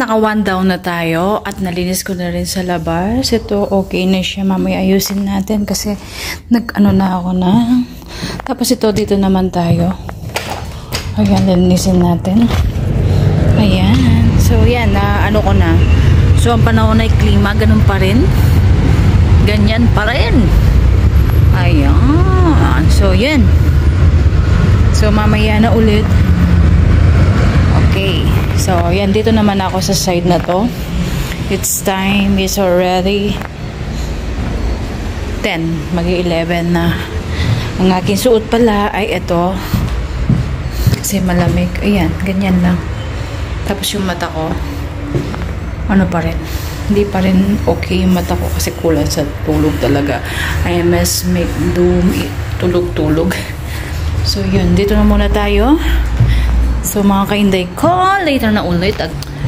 naka one down na tayo at nalinis ko na rin sa labas. Ito, okay na siya. Mamaya ayusin natin kasi nag-ano na ako na. Tapos ito, dito naman tayo. Ayan, linisin natin. Ayan. So, yan, ano ko na. So, ang panahon ay klima, ganun pa rin. Ganyan pa rin. Ayan. So, yan. So, mamaya na ulit. Okay. So, yan. Dito naman ako sa side na to. It's time. It's already 10. Mag-11 na. Ang aking suot pala ay ito. Kasi malamig. Ayan. Ganyan lang. Tapos yung mata ko, ano pa rin. Hindi pa rin okay yung mata ko kasi kulang sa tulog talaga. IMS make doom tulog-tulog. So, yun. Dito na muna tayo. So, mga kainday ko, later na ulit.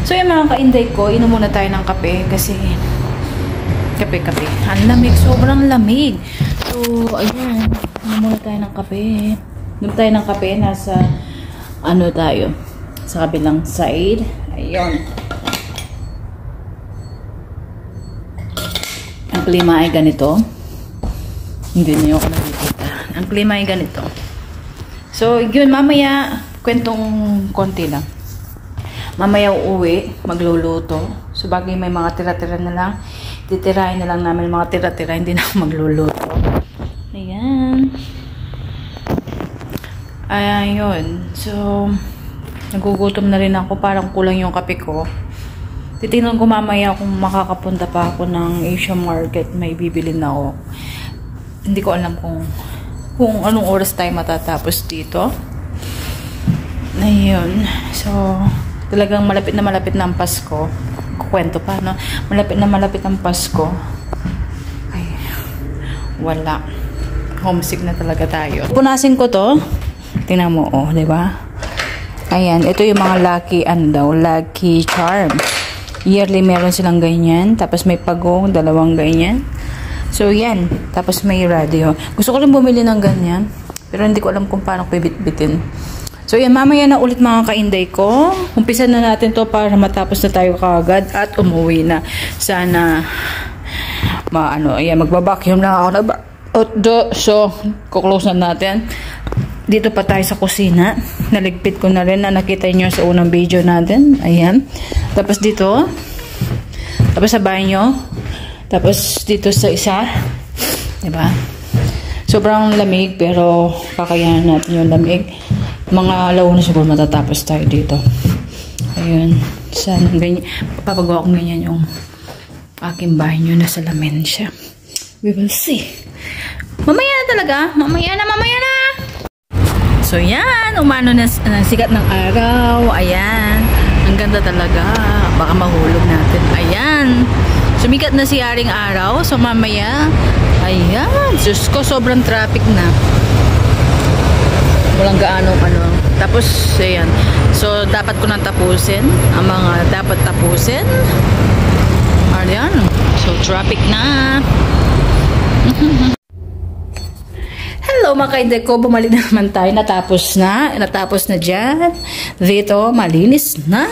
So, yung mga kainday ko, inom muna tayo ng kape kasi kape-kape. Ang lamig, sobrang lamig. So, ayan. Inom muna tayo ng kape. Inom tayo ng kape. Nasa, ano tayo? Sa kabilang side. Ayun. Ang klima ay ganito. Hindi niyo ako nakikita. Ang klima ay ganito. So, yun, mamaya kwentong konti lang. Mamaya uuwi, magluluto. So, bagay may mga tira-tira na lang. Titirahin na lang namin mga tira-tira. Hindi na ako magluluto. Ayan. Ayun. So, nagugutom na rin ako. Parang kulang yung kape ko. Titingnan ko mamaya kung makakapunta pa ako ng Asia Market. May bibili na ako. Hindi ko alam kung anong oras tayo matatapos dito. Ayun. So, talagang malapit na ang Pasko. Kukwento pa, no? Malapit na ang Pasko. Ay, wala. Homesick na talaga tayo. Punasin ko to. Tingnan mo, oh, di ba? Ayan, ito yung mga lucky charm. Yearly meron silang ganyan. Tapos may pagong, 2 ganyan. So, yan. Tapos may radio. Gusto ko rin bumili ng ganyan. Pero hindi ko alam kung paano ko ibit-bitin. So, yan. Mamaya na ulit mga kainday ko. Umpisa na natin to para matapos na tayo kaagad at umuwi na. Sana, ayan, magbabacuum lang ako. So, kuklose na natin. Dito pa tayo sa kusina. Naligpit ko na rin na nakita nyo sa unang video natin. Ayan. Tapos dito. Tapos sa banyo. Tapos dito sa isa. Diba? Sobrang lamig pero kakayanan natin yung lamig. Mga alauna siguro matatapos tayo dito. Ayun. Sana ganyan. Papagawa ko ganyan yung aking banyo na salamin siya. We will see. Mamaya na talaga. Mamaya na. So, yan. Umano na sikat ng araw. Ayan. Ang ganda talaga. Baka mahulog natin. Ayan. Sumikat na si Aring Araw. So, mamaya. Ayan. Diyos ko, sobrang traffic na. Walang gaanong ano. Tapos, ayan. So, dapat ko nang tapusin. Ang mga dapat tapusin. Ayan. So, traffic na. Hello mga kainday ko, bumalik na naman tayo. Natapos na dyan. Dito, malinis na.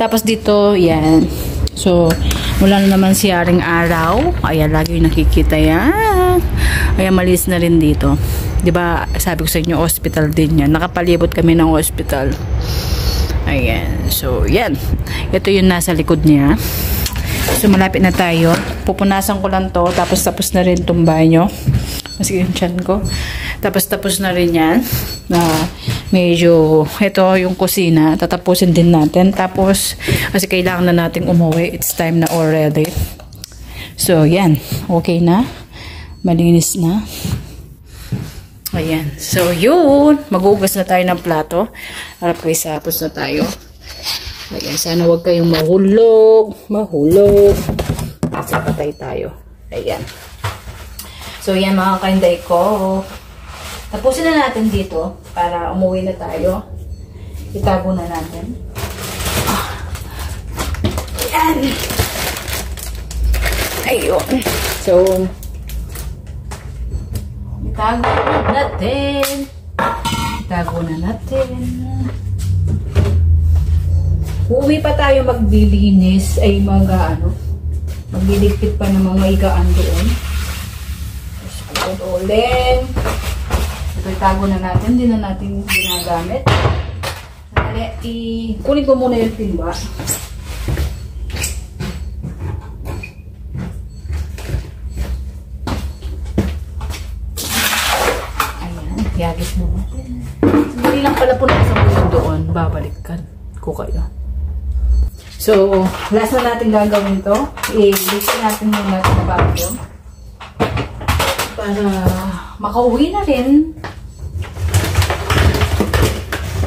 Tapos dito, yan. So, mula na naman si Aring Araw. Ayan, lagi yung nakikita yan. Ayan, malinis na rin dito. Diba, sabi ko sa inyo, hospital din yan. Nakapalibot kami ng hospital. Ayan. So, yan. Ito yung nasa likod niya. So, malapit na tayo. Pupunasan ko lang to. Tapos na rin itong banyo. Kasi yung tiyan ko. Tapos na rin yan. Medyo, ito yung kusina. Tatapusin din natin. Tapos, kasi kailangan na nating umuwi. It's time na already. So, yan. Okay na. Malinis na. Ayan. So, yun. Magugas na tayo ng plato. Harap kayo sa tapos na tayo. Ayan. Sana huwag kayong mahulog. Kasi patay tayo. Ayan. So, yan mga kainday ko. Tapusin na natin dito para umuwi na tayo. Itago na natin. Ayan. Ayun. So, itago na natin. Uuwi pa tayo maglilinis ay magliligpit pa ng mga higaan doon. Tapos ulit. Ito itago na natin, hindi na natin ginagamit. Kunin ko muna yung timba. Ayan, yagis mo natin. Hindi lang pala po nasa buhay doon, babalikan ko kayo. So, last na natin gagawin to. I-listen natin muna ito na bago. Para makauwi na rin.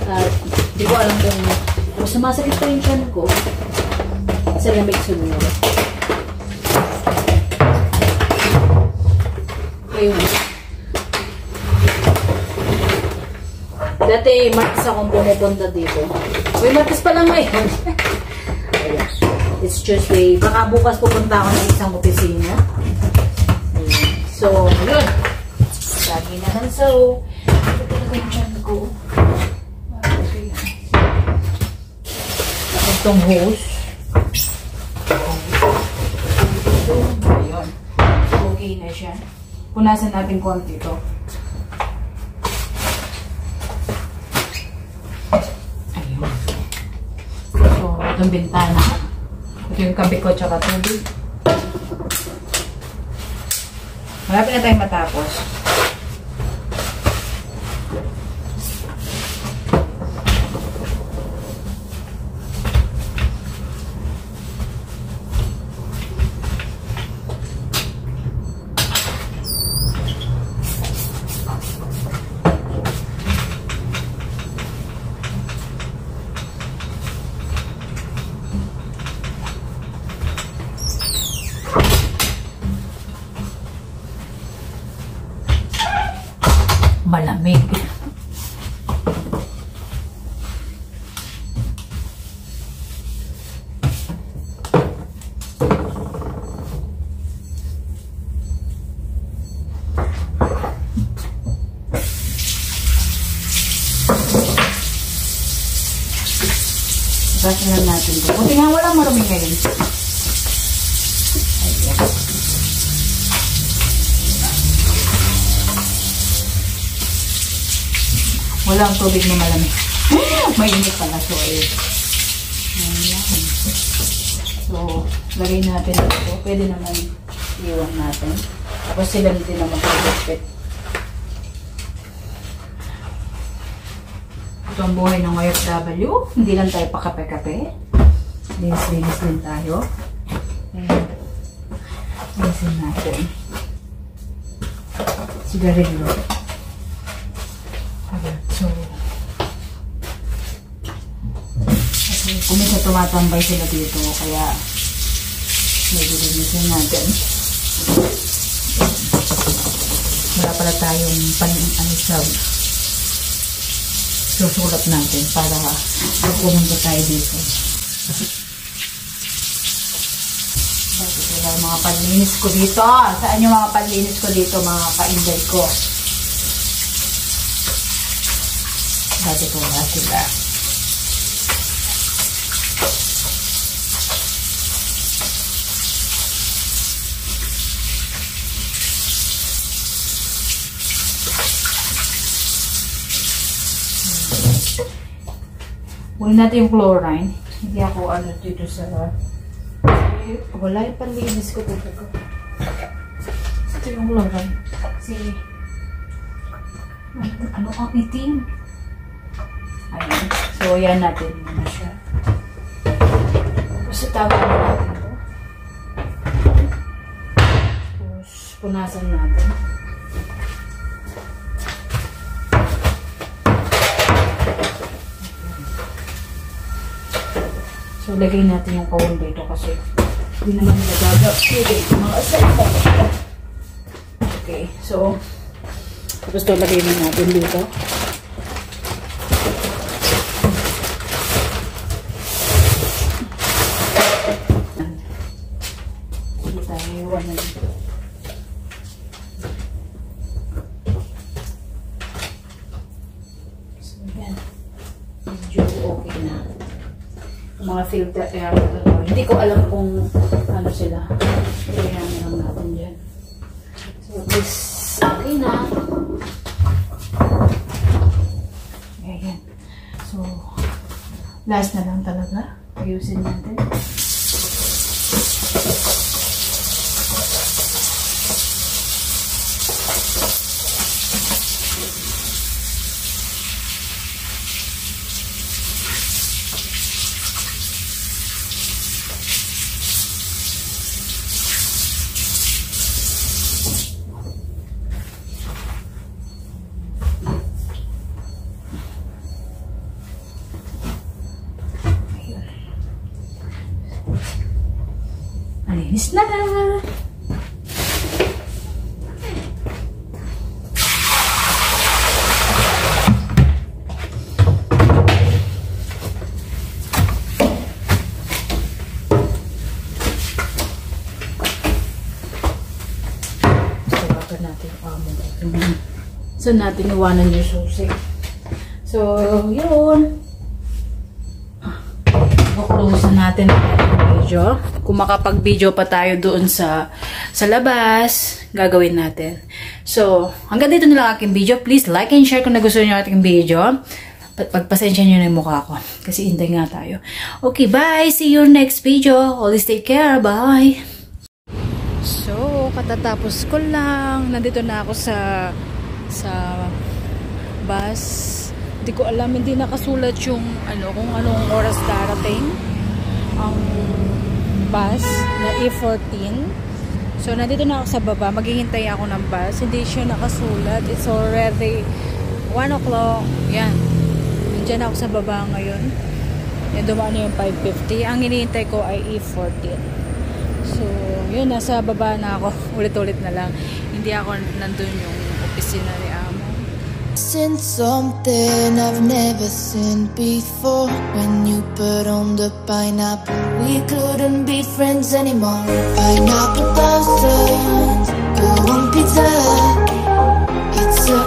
At di ko alam kung sumasakit pa yung tiyan ko. Sa lamig siguro. Ayun. Dati, Martes akong pumupunta dito. Uy, Martes pa lang ngayon. It's Tuesday. Baka bukas pupunta ako ng isang opisina. Ayun. So, yun. Lagi naman. So, ito talaga yung tiyan ko. Itong hose. Ayun. Okay na siya. Punasan natin konti ito. Ayun. So, itong bintana. Ito yung kabi ko tsaka tubig. Malapit na tayong matapos. Malamig. Basahan natin ito. Buti nga walang marami ngayon. Walang tubig na malamig. Mainit pala. So, so, lagay natin ito. Pwede naman iwan natin. Tapos sila din naman mag-respect. Ito ang buhay ng OFW. Hindi lang tayo pakape-kape. Linis-linis din tayo. Ayan. Linisin natin. Sigarilyo. So, kasi kumisa tumatambay sila dito, kaya medyo linisin natin. Wala pala tayong susulat natin para pumunta tayo dito. Bakit wala yung mga panlinis ko dito? Saan yung mga panlinis ko dito, mga kainday ko? Dati ko wala sila. Huwag natin yung chlorine. Hindi ako dito sa... Wala yung panlinis ko dito. Ito yung chlorine. Kasi... Ano ang itim? Ayan. So, yan natin muna siya. Tapos, itawa na natin ito. Tapos, punasan natin. So, lagay natin yung kawon dito kasi hindi naman nagagap. Okay, mga asal. Okay, so, tapos ito lagay na natin dito. Hindi tayo iwan na dito. So, yan. Medyo okay na. filter air. Hindi ko alam kung ano sila. Kaya lang natin dyan. So, this, okay na. Ayan. So, last na lang talaga. Ayusin natin. Malinis na! Tawagan natin yung amo natin. Saan natin iwanan yung susi? So, yun. Close natin ang video. Kung makapag-video pa tayo doon sa labas, gagawin natin. So, hanggang dito na lang aking video. Please like and share kung nagustuhan nyo ating video. Pagpasensya nyo na yung mukha ko. Kasi intay nga tayo. Okay, bye! See you next video. Always take care. Bye! So, katatapos ko lang. Nandito na ako sa bus. Hindi ko alam, hindi nakasulat yung kung anong oras darating ang bus na E14. So, nandito na ako sa baba. Maghihintay ako ng bus. Hindi siya nakasulat. It's already 1 o'clock. Yan. Nandiyan ako sa baba ngayon. Yan, dumaan na yung 5:50. Ang hinihintay ko ay E14. So, yun. Nasa baba na ako. Ulit-ulit na lang. Hindi ako nandun yung opisina ni Amo. Seen something I've never seen before. When you put on the pineapple, we couldn't be friends anymore. Pineapple blossoms, go on pizza. It's a